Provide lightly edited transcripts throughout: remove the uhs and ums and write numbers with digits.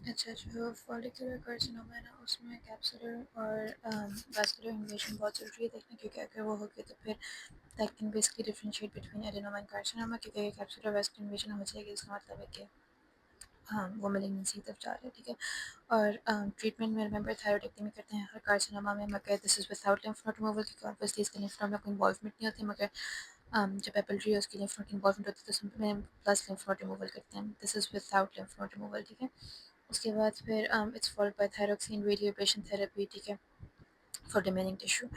अच्छा, जो follicular carcinoma है ना, उसमें कैप्सुलर और वास्कुलर इन्वेजन बहुत ज़रूरी है देखना, क्योंकि अगर वो हो गया तो फिर that can basically differentiate between adenoma and carcinoma, क्योंकि कैप्सुलर वास्कुलर इन्वेजन हो जाएगी इसका मतलब है कि हाँ, वो मेलिग्नेंसी की तरफ जा रहा है, ठीक है। और ट्रीटमेंट में रिमेंबर थायरॉइडेक्टमी करते हैं हर कार्सिनोमा में, मगर this is without lymph node removal, क्योंकि ऑब्वियसली इसके लिम्फ नोड में कोई इन्वॉल्वमेंट नहीं होती, मगर जब पेपल्ट्री है उसकी लिम्फ नोड की इन्वॉल्वमेंट होती है तो उसमें प्लस लिम्फ नोड रिमूवल करते हैं। This is without lymph node removal, ठीक है। उसके बाद फिर it's followed by thyroxine radioablation therapy, ठीक है, फॉर रिमेनिंग टिश्यू।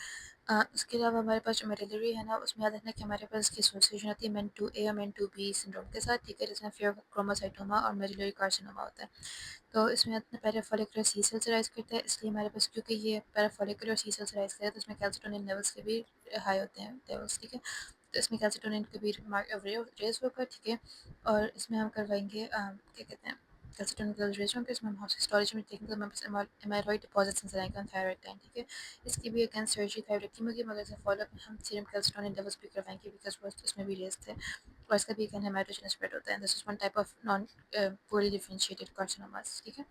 उसके अलावा हमारे पास जो मेरिलरी है ना, उसमें याद रखना कि हमारे पास इसकी एसोसिएशन होती है मेन टू ए और मेन टू बी सिंड्रोम के साथ, ठीक है, जिसमें फियोक्रोमोसाइटोमा और मेरिलरी कार्सिनोमा होता है। तो इसमें अपने पैराफॉलिकुलर सी सेल्स राइज करता है, इसलिए हमारे पास क्योंकि ये पैराफॉलिकुलर सी सेल्स राइज करता है तो इसमें कैल्सिटोनिन लेवल्स के भी हाई होते हैं लेवल्स, ठीक है। तो इसमें कैल्सिटोनिन के भी रेज होगा, ठीक है। और इसमें हम करवाएंगे क्या कहते हैं, कैल्सिटोनिन लेवल्स रेज होंगे, इसमें हम हिस्टोलॉजी में देखेंगे तो हमारे पास एमाइलॉइड डिपॉजिट्स नजर आएंगे ऑन थायराइड ग्लैंड, ठीक है। इसकी भी अगेंस्ट सर्जरी थायराइडेक्टमी होगी, मगर इसे फॉलो अप हम सीरम कैल्सिटोनिन लेवल्स भी करवाएंगे बिकॉज वो इसमें भी रेज थे, और इसका भी अगेन हेमाटोजेनस स्प्रेड होता है। This is one type of non poorly differentiated carcinomas, ठीक है।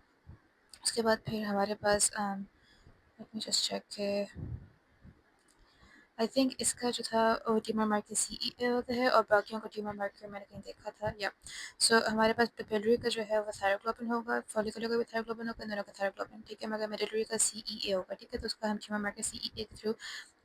उसके बाद फिर हमारे पास let me just check, I think इसका जो था वो ट्यूमर मार्कर CEA होता है, और बाकियों का ट्यूमर मार्कर मैंने कहीं देखा था, या सो हमारे पास पेपिलरी का जो है वो थायरोग्लोबिन होगा, फॉलिकुलर का भी थायरोग्लोबिन होगा, दोनों का थायरोग्लोबिन, ठीक है, मगर मेरिलरी का CEA होगा, ठीक है। तो उसका हम ट्यूमर मार्कर CEA के थ्रू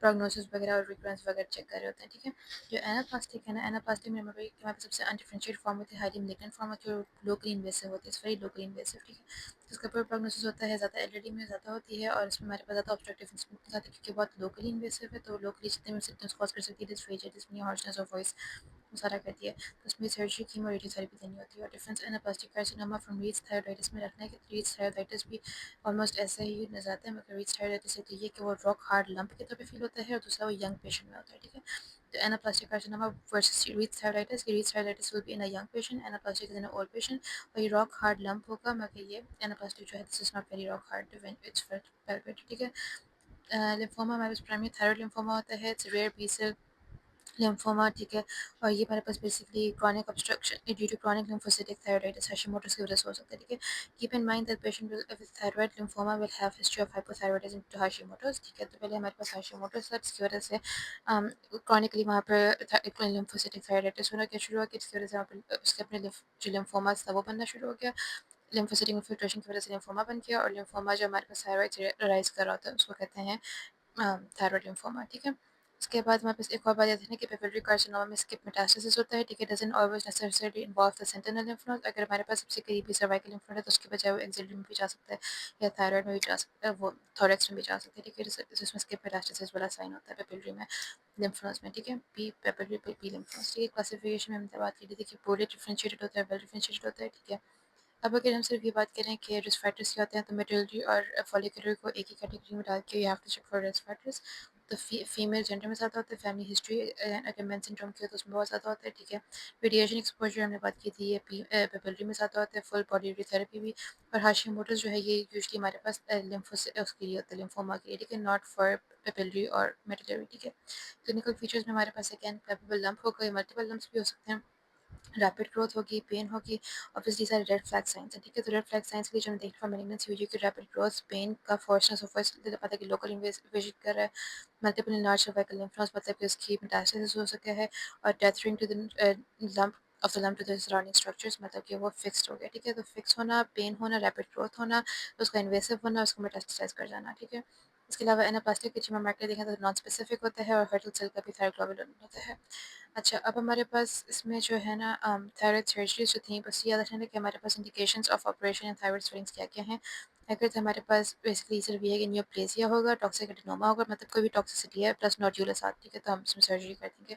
प्रोग्नोसिस वगैरह और रिकरेंस वगैरह चेक कर रहे होते हैं, ठीक है। जो एनाप्लास्टिक है ना, एनाप्लास्टिक में हमारे पास सबसे अनडिफरेंशिएटेड फॉर्म होती है, हाईली मेलिग्नेंट फॉर्म होती है, और लोकली इन्वेसिव होती है, वेरी लोकली इन्वेसिव, ठीक है। तो इसका पूरा प्रोग्नोसिस होता है, ज़्यादा एलईडी में ज़्यादा होती है, और इसमें हमारे पास ज़्यादा ऑब्स्ट्रक्टिव इंस्ट्रूमेंट होता है, क्योंकि बहुत लोकली इन्वेसिव है, तो लोकली जितने भी सिम्टम्स कॉज कर सकती है, dysphagia, dyspnoea, harshness of voice, वो सारा करती है। तो उसमें सर्जरी, कीमो, रेडियोथेरेपी देनी होती है। और difference anaplastic carcinoma from Riedel's thyroiditis में रखना है कि रीट्स थायरॉइडिस भी ऑलमोस्ट ऐसा ही नजर आता है, मगर रीट्स थायरॉइडिस से तो ये कि वो रॉक हार्ड लंप की तरह पे फील होता है, और दूसरा वो यंग पेशेंट में होता है, ठीक है। तो anaplastic carcinoma versus Riedel's thyroiditis will be in a young patient, anaplastic is in a old patient, और ये रॉक हार्ड लंप होगा, मगर ये एनाप्लास्टिक जो है this is not very rock hard when it's palpate, ठीक है। लिम्फोमा हमारे पास प्राइमरी थायराइड लिम्फोमा होता है, it's rare B cell lymphoma, ठीक है। और ये हमारे पास basically chronic obstruction due to chronic lymphocytic thyroiditis Hashimoto's की वजह से हो सकता है, ठीक है। Keep in mind that patient with thyroid lymphoma will have history of hypothyroidism to Hashimoto's, ठीक है। तो पहले हमारे पास हाशिमोटोस था, जिसकी वजह से क्रॉनिकली वहाँ पर लिम्फोसिटिक थायराइडिस होना क्या शुरू हो गया, जिसकी वजह से वहाँ पर उसके अपने जो लिम्फोमास था वो बनना शुरू हो गया। लिम्फोसिटिक इन्फिल्ट्रेशन की वजह से लिम्फोमा बन गया, और लिम्फोमा जो हमारे पास थायराइड से राइज कर रहा होता है उसको कहते हैं थायराइड लिम्फोमा, ठीक है। उसके बाद हमारे पास एक और बात याद रखना कि पेपिलरी कार्सिनोमा में स्किप मेटास्टेसिस होता है, ठीक है। Doesn't always necessarily involve the sentinel lymph node. अगर हमारे पास सबसे करीबी सर्वाइकल लिम्फ नोड है तो उसके बजाय वो एक्सिलरी में भी जा सकता है, या थायराइड में भी जा सकता है, वो थोरेक्स में भी जा सकता है, ठीक है, जिसमें स्किप मेटास्टेसिस वाला साइन होता है पेपिलरी में, लिम्फ नोड्स में, ठीक है। P papillary P lymph nodes, ठीक है। क्लासिफिकेशन में हमने बात की थी कि पोरली डिफरेंशिएटेड होता है, वेल डिफरेंशिएटेड होता है, ठीक है। अब अगर हम सिर्फ ये बात करें कि रिस्क फैक्टर्स क्या होते हैं, तो मेटलरी और फॉलिकुलर को एक ही कैटेगरी में डाल के you have to check for risk factors. तो फीमेल जेंडर में ज़्यादा होता है, फैमिली हिस्ट्री अगर मेन सिंड्रोम की हो तो उसमें बहुत ज़्यादा होता है, ठीक है। रेडिएशन एक्सपोजर हमने बात की थी, ये पेपिलरी में ज़्यादा होता है, फुल बॉडी रेडियोथेरेपी भी। और हाशिमोटोस जो है ये यूजुअली हमारे पास लिम्फोस उसके लिए होता है, लिम्फोमा के लिए, ठीक है, नॉट फॉर पेपिलरी और मेटलरी, ठीक है। क्लिनिकल फीचर्स में हमारे पास अगेन पेपिबल लंप होगा, मल्टीपल लंप्स भी हो सकते हैं, रैपिड ग्रोथ होगी, पेन होगी, ऑब्वियसली सारे रेड फ्लैग साइंस हैं, ठीक है। तो रेड फ्लैग साइंस के लिए जो हम देखने फॉर मेलिग्नेंसी हुई कि रैपिड ग्रोथ, पेन का फॉर्सनेस ऑफ वॉइस, पता है कि लोकल इन्वेजन कर रहा है, multiple enlarge cervical lymph nodes, मतलब कि उसकी मेटास्टेसिस हो सका है, और tethering to the lump of the lump to the surrounding structures, मतलब कि वो फिक्स्ड हो गया, ठीक है। तो फिक्स होना, पेन होना, रैपिड ग्रोथ होना, उसका इन्वेसिव होना, उसको मेटास्टेसाइज कर जाना, ठीक है। इसके अलावा एनाप्लास्टिक के ट्यूमर मार्कर देखें तो नॉन स्पेसिफिक होता है, और हर्टल सेल का भी थायरोग्लोबुलिन होता है। अच्छा, अब हमारे पास इसमें जो है ना थायराइड सर्जरीज जो थी, बस ये याद रखना कि हमारे पास indications of operation and thyroid swellings क्या-क्या हैं। अगर तो हमारे पास बेसिकली सिर्फ ये है कि नियोप्लेसिया होगा, टॉक्सिक एडेनोमा होगा, मतलब कोई भी टॉक्सिसिटी है प्लस नोड्यूलर साथ, ठीक है, तो हम इसमें सर्जरी कर देंगे।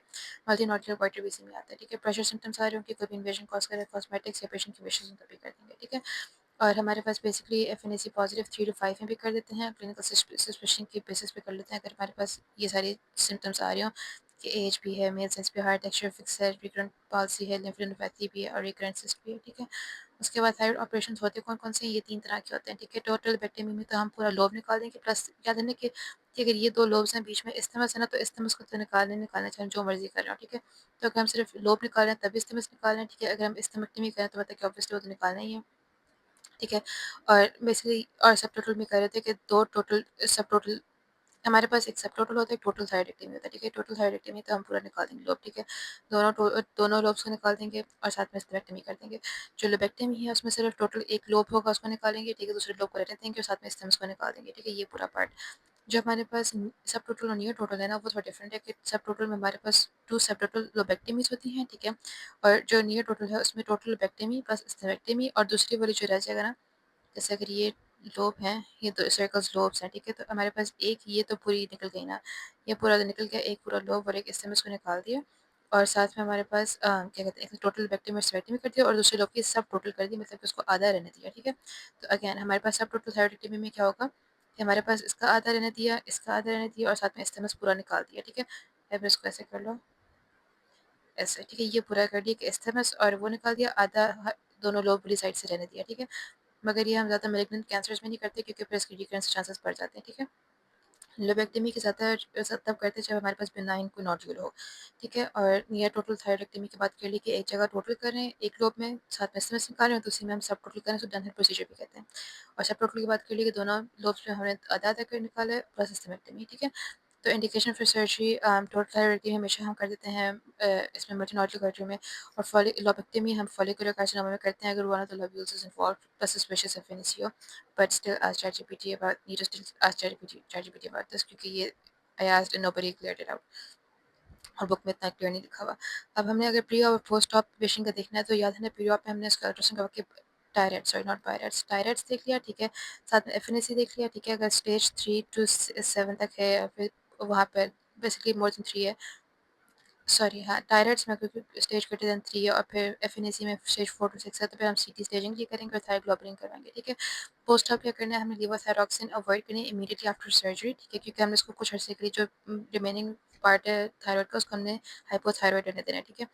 मल्टी नोड्यूलर गोइटर भी इसी में आता है, ठीक है। प्रेशर सिम्पटम्स आ रहे होंगे, कोई भी इन्वेजन कॉज करे, कॉस्मेटिक्स या पेशेंट की विशेज़ तो भी कर देंगे, ठीक है। और हमारे पास बेसिकली एफएनएसी पॉजिटिव 3 टू 5 में भी कर देते हैं, क्लिनिकल सस्पेशन के बेसिस पे कर लेते हैं, अगर हमारे पास ये सारे सिम्टम्स आ रहे हों कि एज भी है, मेल सेंस भी, हार्ट टेक्सचर फिक्स है, रिकरेंट पाल्सी है, लिम्फेडेनोपैथी भी है, और रिकरेंट सिस्ट भी है, ठीक है। उसके बाद थायराइड ऑपरेशंस होते कौन कौन से हैं? ये 3 तरह के होते हैं, ठीक है। टोटल बेक्टमी में तो हम पूरा लोब निकाल देंगे, प्लस याद रखना कि अगर ये 2 लोब्स हैं बीच में इस्थिमस है ना, तो इस्थिमस को तो निकालना चाहे जो मर्ज़ी कर रहे हो, ठीक है। तो अगर हम सिर्फ लोब निकाल रहे हैं तभी इस्थिमस निकाल रहे हैं, ठीक है। अगर हम इस्थिमेक्टमी करें तो मतलब कि ऑब्वियसली वो तो निकालना ही है। ठीक है। और बेसिकली और सब टोटल में कह रहे थे कि 2 टोटल सब टोटल हमारे पास एक सब टोटल होता है, एक टोटल थायरॉइडेक्टमी होता है, ठीक है। टोटल थायरॉइडेक्टमी तो हम पूरा निकाल देंगे लोब, ठीक है। दोनों लोब्स को निकाल देंगे और साथ में स्टेमेक्टमी कर देंगे। जो लोबेक्टमी है उसमें सिर्फ टोटल एक लोब होगा, उसको निकालेंगे, ठीक है। दूसरे लोब को रहने देंगे और साथ में स्टेम्स को निकाल देंगे, ठीक है। ये पूरा पार्ट जो हमारे पास सब टोटल और नियर टोटल है ना, वो थोड़ा डिफरेंट है कि सब टोटल में हमारे पास 2 सब टोटल लोबेक्टमीज होती हैं, ठीक है। और जो नियर टोटल है उसमें टोटल लोबेक्टमी प्लस स्टेमेक्टमी और दूसरी वाली जो रह जाएगा ना, जैसे अगर ये लोब हैं, ये दो सर्कल्स लोब्स हैं, ठीक है। तो हमारे पास एक ये तो पूरी निकल गई ना, ये पूरा तो निकल गया, एक पूरा लोब और एक इससे में इसको निकाल दिया। और साथ में हमारे पास क्या कहते हैं, एक टोटल बैक्टीरियम स्टेरेक्टमी कर दिया और दूसरे लोब की सब टोटल कर दी, मतलब कि उसको आधा रहने दिया, ठीक है। तो अगेन हमारे पास सब टोटल थायरॉइडेक्टमी में क्या होगा कि हमारे पास इसका आधा रहने दिया, इसका आधा रहने दिया और साथ में स्टेमस पूरा निकाल दिया, ठीक है। अब इसको ऐसे कर लो, ऐसे, ठीक है। ये पूरा कर दिया कि स्टेमस और वो निकाल दिया आधा, दोनों लोब वाली साइड से रहने दिया, ठीक है। मगर ये हम ज़्यादा मैलिग्नेंट कैंसर्स में नहीं करते क्योंकि फिर इसके रिकरेंस चांसेस बढ़ जाते हैं, ठीक है। लोबेक्टमी की ज़्यादा तब करते हैं जब हमारे पास बिनाइन कोई नोड्यूल हो, ठीक है। और नियर टोटल थायरॉइडेक्टमी की बात कर ली कि एक जगह टोटल कर रहे हैं, एक लोब में साथ में स्टेमस निकाल रहे हैं, तो उसी में हम सब टोटल कर रहे हैं, तो डन प्रोसीजर भी कहते हैं। और सब टोटल की बात कर ली कि दोनों लोब्स में हमने आधा आधा कर निकाला है प्लस सिस्टमेक्टमी, ठीक है। तो indication for surgery total thyroid हमेशा हम कर देते हैं इसमें मल्टीनोडुलर सर्जरी में। और लोबेक्टमी हम फॉलिकुलर कार्सिनोमा में करते हैं अगर one of the lobules is involved plus suspicious FNC हो। But still ask ChatGPT about need to still ask ChatGPT about this क्योंकि ये I asked and nobody cleared it out और बुक में इतना क्लियर नहीं लिखा हुआ। अब हमने अगर प्री और पोस्ट ऑप पेशेंट का देखना है तो याद है ना, प्री ऑप में हमने इसका अल्ट्रासाउंड करवा के टायराइड्स, सॉरी नॉट पायराइड्स, टायराइड्स देख लिया, ठीक है। साथ में एफएनएसी देख लिया, ठीक है। अगर स्टेज 3 to 7 तक है या फिर वहाँ पर बेसिकली मोर देन 3 है, सॉरी हाँ, टायराइड्स में क्योंकि स्टेज ग्रेटर देन 3 है और फिर एफएनएसी में स्टेज 4 to 6 है, तो फिर हम सीटी स्टेजिंग ये करेंगे और थायरोग्लोबुलिन करवाएंगे, ठीक है। पोस्ट ऑप क्या करना है, हमें लेवोथायरॉक्सिन अवॉइड करनी है इमीडिएटली आफ्टर सर्जरी, ठीक है। क्योंकि हमने इसको कुछ अर्से के लिए जो रिमेनिंग पार्ट है थायराइड का उसको हमने हाइपोथायरॉइड रहने देना है, ठीक है।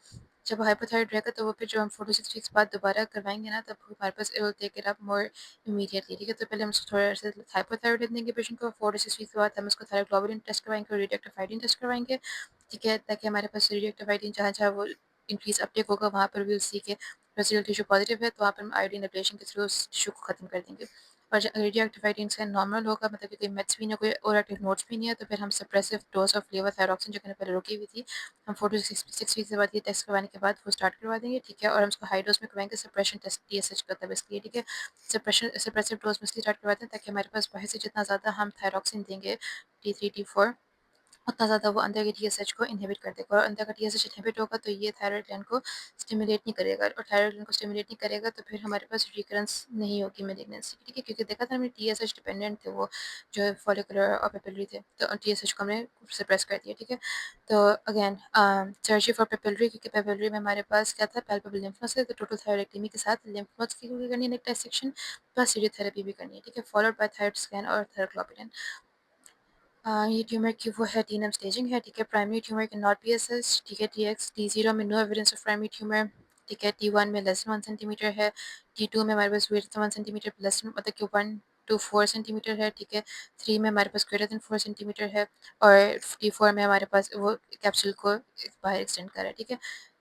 जब हाइपोथायरॉइड रहेगा तो वो फिर जो हम 4 to 6 वीक्स बाद दोबारा करवाएंगे ना, तब हमारे पास it will take it up more immediately, ठीक है। तो पहले हम उसको थोड़ा सा हाइपोथायरॉइड देंगे पेशेंट को, 4 to 6 वीक्स के बाद हम उसको थायरोग्लोबुलिन टेस्ट करवाएंगे और रेडियोएक्टिव आयोडीन टेस्ट करवाएंगे, ठीक है। ताकि हमारे पास रेडियोएक्टिव आयोडीन जहाँ-जहाँ वो इंक्रीज़ अपटेक होगा वहाँ पर वी विल सी के रेसिडुअल टिश्यू पॉजिटिव है, तो वहाँ पर हम आयोडीन एब्लेशन के थ्रू उस टिश्यू को खत्म कर देंगे। और रेडियोएक्टिव आयोडीन का नॉर्मल होगा, मतलब कि कोई मेड्स भी नहीं है, कोई और एक्टिव नोड्स भी नहीं है, तो फिर हम सप्रेसिव डोज ऑफ लेवोथायरॉक्सिन जो मैंने पहले रोकी हुई थी, हम 4 to 6 वीक्स के बाद ये टेस्ट करवाने के बाद वो स्टार्ट करवा देंगे, ठीक है। और हम उसको हाई डोज में करवाएंगे, सप्रेशन टेस्ट टीएसएच का तब इसलिए, ठीक है। सप्रेसिव डोज में इसलिए स्टार्ट करवाते हैं ताकि हमारे पास बाहर से जितना ज़्यादा हम थायरॉक्सिन देंगे T3 T4 उतना ज़्यादा वो अंदर के टीएसएच को इनहिबिट कर देगा और अंदर का टीएसएच इनहिबिट होगा तो ये थायराइड ग्लैंड को स्टिमुलेट नहीं करेगा और थायराइड ग्लैंड को स्टिमुलेट नहीं करेगा तो फिर हमारे पास रिकरेंस नहीं होगी मैलिग्नेंसी, ठीक है। क्योंकि देखा था हमने टीएसएच डिपेंडेंट थे वो जो फॉलिकुलर और पेपिलरी थे, तो टीएसएच को हमने सप्रेस कर दिया, ठीक है। तो अगेन सर्जरी फॉर पेपिलरी, क्योंकि पेपिलरी में हमारे पास क्या था, पैल्पेबल लिम्फ नोड्स है, तो टोटल थायरॉइडेक्टमी के साथ लिम्फ नोड्स की भी करनी है डिसेक्शन प्लस रेडियोथेरेपी भी करनी है, ठीक है। फॉलोड बाय थायराइड स्कैन और थायरोग्लोबुलिन। ये ट्यूमर की वो है टीनम स्टेजिंग है, ठीक है। Primary tumour can not be assessed, ठीक है। T0 में no evidence of primary tumour, ठीक है। T1 में लेस देन 1 सेंटीमीटर है, T2 में हमारे पास ग्रेटर देन 1 सेंटीमीटर लेस मतलब कि 1 to 4 सेंटीमीटर है, ठीक है। 3 में हमारे पास ग्रेटर देन 4 सेंटीमीटर है और T4 में हमारे पास वो कैप्सूल को बाहर एक्सटेंड कर रहा है, ठीक है।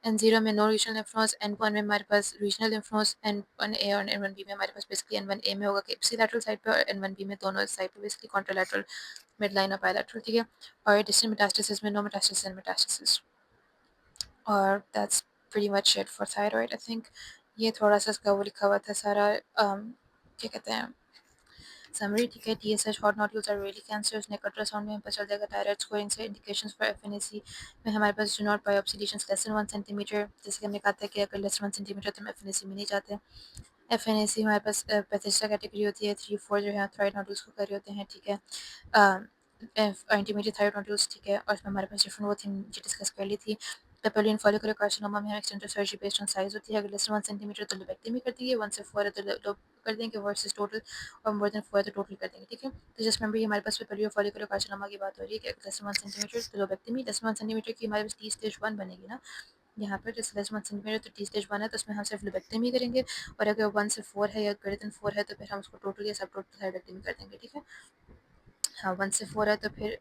N0 में no regional lymph nodes, N1 में हमारे पास रीजनल लिम्फ नोड्स, N1A और N1B में हमारे पास बेसिकली N1A में होगा कि इप्सिलैटरल साइड पे और N1B में दोनों साइड पे बेसिकली कॉन्ट्रालैटरल मिड लाइन और बायलैटरल, ठीक है। और डिस्टेंट मेटास्टेसिस में नो मेटास्टेसिस एंड मेटास्टेसिस। और that's pretty much it for thyroid I think. ये थोड़ा सा इसका वो लिखा हुआ था सारा क्या कहते हैं समरी, ठीक है। TSH hot nodules are really cancers, neck ultrasound में पता चल जाएगा थायराइड स्कोरिंग से। इंडिकेशंस फॉर एफएनएसी में हमारे पास do not biopsy lesions less than 1 centimetre, जैसे कि हमने कहा था कि अगर लेस देन 1 सेंटीमीटर तो हम एफएनएसी में नहीं जाते। एफएनएसी हमारे पास पैथेस्टा कैटेगरी होती है, 3 4 जो है थायराइड नोड्यूल्स को कर रहे होते हैं, ठीक है। इंटरमीडिएट थायराइड नोड्यूल्स, ठीक है। और इसमें हमारे पास डिफरेंट वो थी जो डिस्कस कर ली थी। पेपिलियन फॉलिकुलर कार्सिनोमा में हम extensive surgery based on size होती है, अगर लेस देन 1 सेंटीमीटर तो लोबेक्टमी कर देंगे, 1 से 4 है तो लोब कर देंगे वर्सेस टोटल, और मोर देन 4 है तो टोटल कर देंगे, ठीक है। तो जस्ट रिमेंबर ये हमारे पास पेपिलियन फॉलिकुलर कार्सिनोमा की बात हो रही है कि अगर लेस देन 1 सेंटीमीटर तो लोबेक्टमी, लेस देन 1 सेंटीमीटर की हमारे पास टी स्टेज 1 बनेगी ना यहाँ पर, जैसे लेस देन 1 सेंटीमीटर तो टी स्टेज 1 है तो उसमें हम सिर्फ लोबेक्टमी करेंगे, और अगर 1 से 4 है या ग्रेटर देन 4 है तो फिर हम उसको टोटल या सब टोटल थायरोइडेक्टमी कर देंगे, ठीक है। हाँ 1 से 4 है तो फिर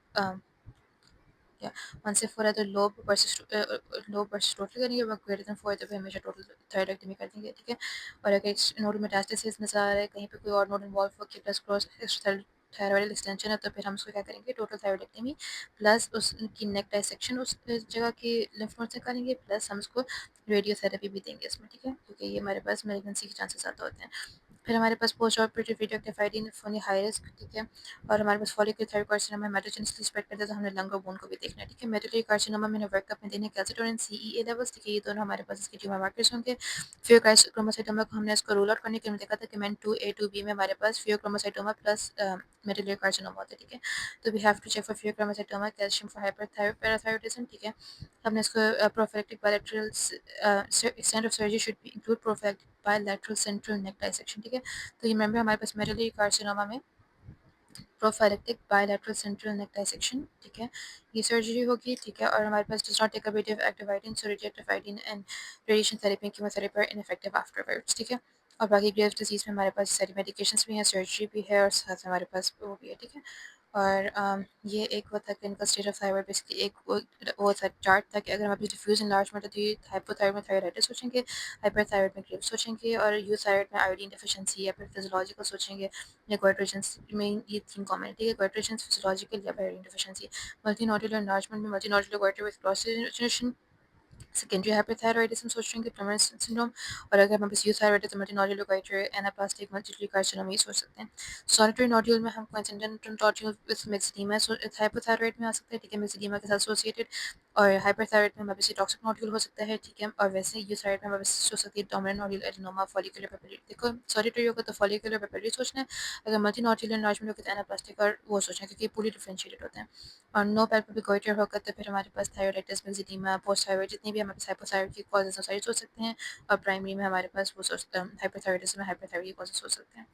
या 1 से 4 है तो लोब वर्सेस टोटल करेंगे, और ग्रेटर देन 4 है तो फिर हमेशा टोटल थायरॉइडेक्टमी कर देंगे, ठीक है। और अगर नोडल मेटास्टेसिस नज़र आ रहा है, कहीं पे कोई और नोड इन्वॉल्व हो के प्लस क्रॉस थायरॉइडल एक्सटेंशन है, तो फिर हम उसको क्या करेंगे, टोटल थायरॉइडेक्टमी प्लस उसकी नेक डाइसेक्शन उस जगह की लिम्फ नोड से करेंगे, प्लस हम उसको रेडियोथेरेपी भी देंगे इसमें, ठीक है, क्योंकि ये हमारे पास मेलिग्नेंसी के चांसेस ज़्यादा होते हैं। फिर हमारे पास post operative radioactive funny high risk, ठीक है। और हमारे पास follicular thyroid carcinoma haematogenously spread करता है, तो हमने लंग और बोन को भी देखना है, ठीक है। मेटुलरी कार्सिनोमा में वर्कअप में देने कैल्सिटोनिन CEA लेवल्स, ठीक है, ये दोनों हमारे पास इसके ट्यूमर मार्कर्स होंगे। फियोक्रोमोसाइटोमा को हमने इसको रूल आउट करने के लिए देखा था कि मैन 2A 2B में हमारे पास फियोक्रोमोसाइटोमा प्लस मेटुलरी कार्सिनोमा होता है, ठीक है। तो we have to check for phaeochromocytoma, calcium for hyperthyroidism, ठीक है। हमने इसको prophylactic bilateral extent of surgery should be include prophylactic bilateral central neck dissection, ठीक है। तो ये रिमेंबर हमारे पास मेटुलरी कार्सिनोमा में prophylactic bilateral central neck dissection, ठीक है, ये सर्जरी होगी, ठीक है। और हमारे पास does not take ablative एक्टिवाइडिन, so radioactive iodine and radiation therapy chemotherapy are ineffective afterwards, ठीक है। और बाकी ग्रेव्स डिजीज़ में हमारे पास सारी मेडिकेशंस भी हैं, सर्जरी भी है, और साथ हमारे पास वो भी है, ठीक है। और ये एक वो था clinical stage of thyroid, basically एक वो था चार्ट था कि अगर हमारे पास डिफ्यूज एनलार्जमेंट है तो ये हाइपोथायराइड में थायराइडिस सोचेंगे, हाइपरथायराइड में ग्रेव्स सोचेंगे, और यूथायराइड में आयोडीन डेफिशिएंसी या फिर फिजियोलॉजिकल सोचेंगे, या क्वाड्रेशंस में ये 3 कॉमन है, ठीक है। क्वाड्रेशंस फिजियोलॉजिकल या आयोडीन डेफिशिएंसी। मल्टीनोडुलर एनलार्जमेंट में multinodular goitre with cross relation, secondary hyperthyroidism सोचेंगे, प्लमर सिंड्रोम। और अगर हमारे पास यूथायरॉयड है तो multinodular goitre anaplastic multiple carcinoma ये सोच सकते हैं। सॉलिटरी नोड्यूल में हम coincident nodule with myxoedema hypothyroid में आ सकता है, ठीक है, मेक्सिडीमा के साथ एसोसिएटेड। और हाइपरथायरॉइड में हमारे पास टॉक्सिक नोड्यूल हो सकता है, ठीक है। और वैसे यूथायरॉइड में हमारे पास हो सकती है dominant nodule adenoma follicular papillary. देखो सॉलिटरी होगा तो फॉलिकुलर पेपिलरी सोचना है, अगर मल्टी नोड्यूलर एनलार्जमेंट होगा तो एनाप्लास्टिक और वो सोचना है, क्योंकि पूरी डिफरेंशिएटेड होते हैं। और नो पैल्पेबल गोइटर होगा तो फिर हमारे पास थायराइडिस मेक्सिडीमा पोस्ट थायराइड जितनी भी हमारे पास हाइपोथायराइड की कॉजेज हो सारी सोच सकते हैं। और प्राइमरी में हमारे पास वो हाइपोथायराइडिज्म में हाइपोथायराइड की कॉजेज हो सकते हैं।